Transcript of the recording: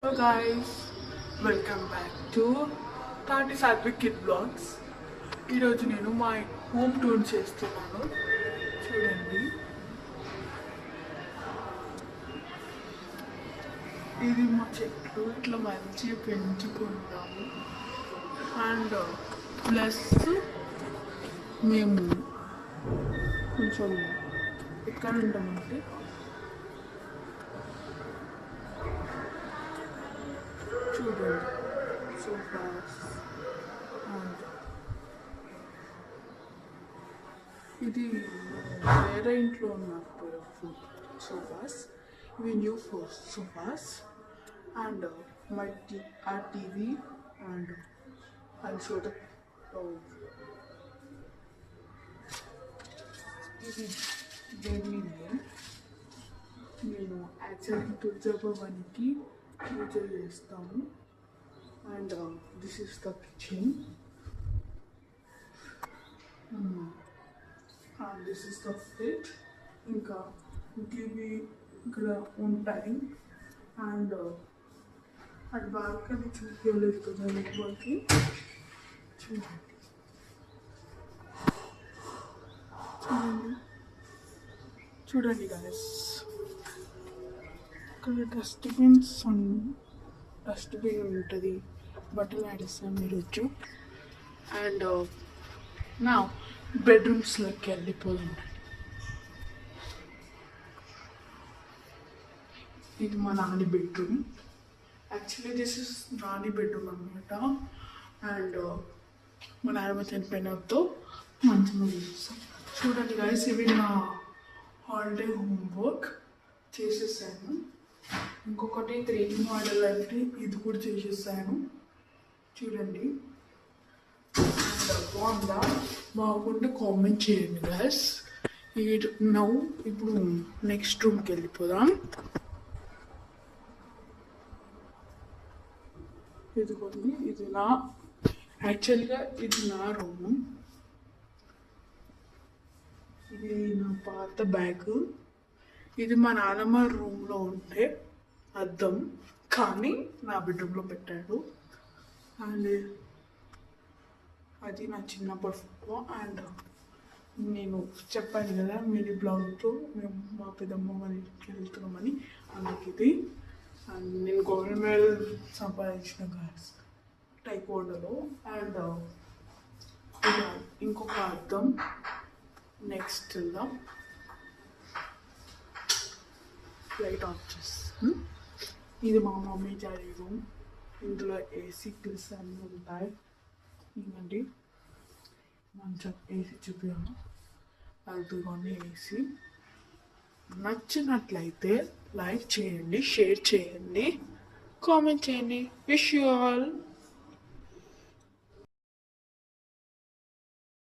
Hello guys, welcome back to thirty Satvik kid blogs. ఈరోజు నేను మా హోమ్ టూర్ చేస్తున్నాను. చూడండి, ఇది మా చెట్లు ఇట్లా మంచిగా పెంచుకుంటాము. అండ్ ప్లస్ మేము కొంచెం ఎక్కడ ఉంటామంటే చూడండి సోఫాస్. అండ్ ఇది వేరే ఇంట్లో ఉన్న సోఫాస్, ఇవి న్యూ సోఫాస్. అండ్ మై ఆ టీవీ అండ్ అది షో ద ఇది బేబీ నేను యాక్చువల్లీ తులజాభవానికి పూజ చేస్తాము. And this is the kitchen, this is the fridge. ఇంకా ఇవి ఇక్కడ ఉంటాయి. అండ్ అది బాల్కనీ చూపించలేదు కదా వాళ్ళకి. చూడండి చూడండి చూడండి గాయస్, ఇక్కడ డస్ట్బిన్ ఉంటుంది, బట్టలు ఆడేస్తాం ఈరోజు. అండ్ నా బెడ్రూమ్స్లోకి వెళ్ళిపోయింది. ఇది మా Nani bedroom. Actually this is Nani bedroom అనమాట. అండ్ మా నాన్నమ్మ చనిపోయినతో మంచిగా చేస్తాం. చూడండి గాయస్, ఇవి నా హాలిడే హోంవర్క్ చేసేసాను. ఇంకొకటి 3D మోడల్ అంటే ఇది కూడా చేసేసాను. చూడండి, బాగుందా? బాగుంటే కామెంట్ చేయండి గాయస్. ఇప్పుడు నెక్స్ట్ రూమ్కి వెళ్ళిపోదాం. ఇదిగోండి, యాక్చువల్గా ఇది నా రూము. ఇది నా పాత బ్యాగ్. ఇది మా నాన్నమ్మ రూమ్లో ఉంటే అద్దం, కానీ నా బెడ్రూమ్లో పెట్టాడు. అండ్ అది నా చిన్నప్పటి ఫోటో. అండ్ నేను చెప్పాను కదా మినీ బ్లాగ్తో మేము మా పెద్దమ్మ వాళ్ళ ఇంటికి వెళ్తున్నామని, అందుకు. అండ్ నేను గోల్డ్ మెడల్ సంపాదించిన గాయస్ టైకోండోలో. అండ్ ఇంకొక అద్దం. నెక్స్ట్ వెళ్దాం. లైట్ ఆఫ్ చేస్తాను. ఇది మా మమ్మీ డాడీ రూమ్. ఇందులో ఏసీ కిల్స్ అన్నీ ఉంటాయి. ఇవ్వండి, మంచం ఏసీ చూపించాను. అదిగోండి ఏసీ. నచ్చినట్లయితే లైక్ చేయండి, షేర్ చేయండి, కామెంట్ చేయండి. Wish you all.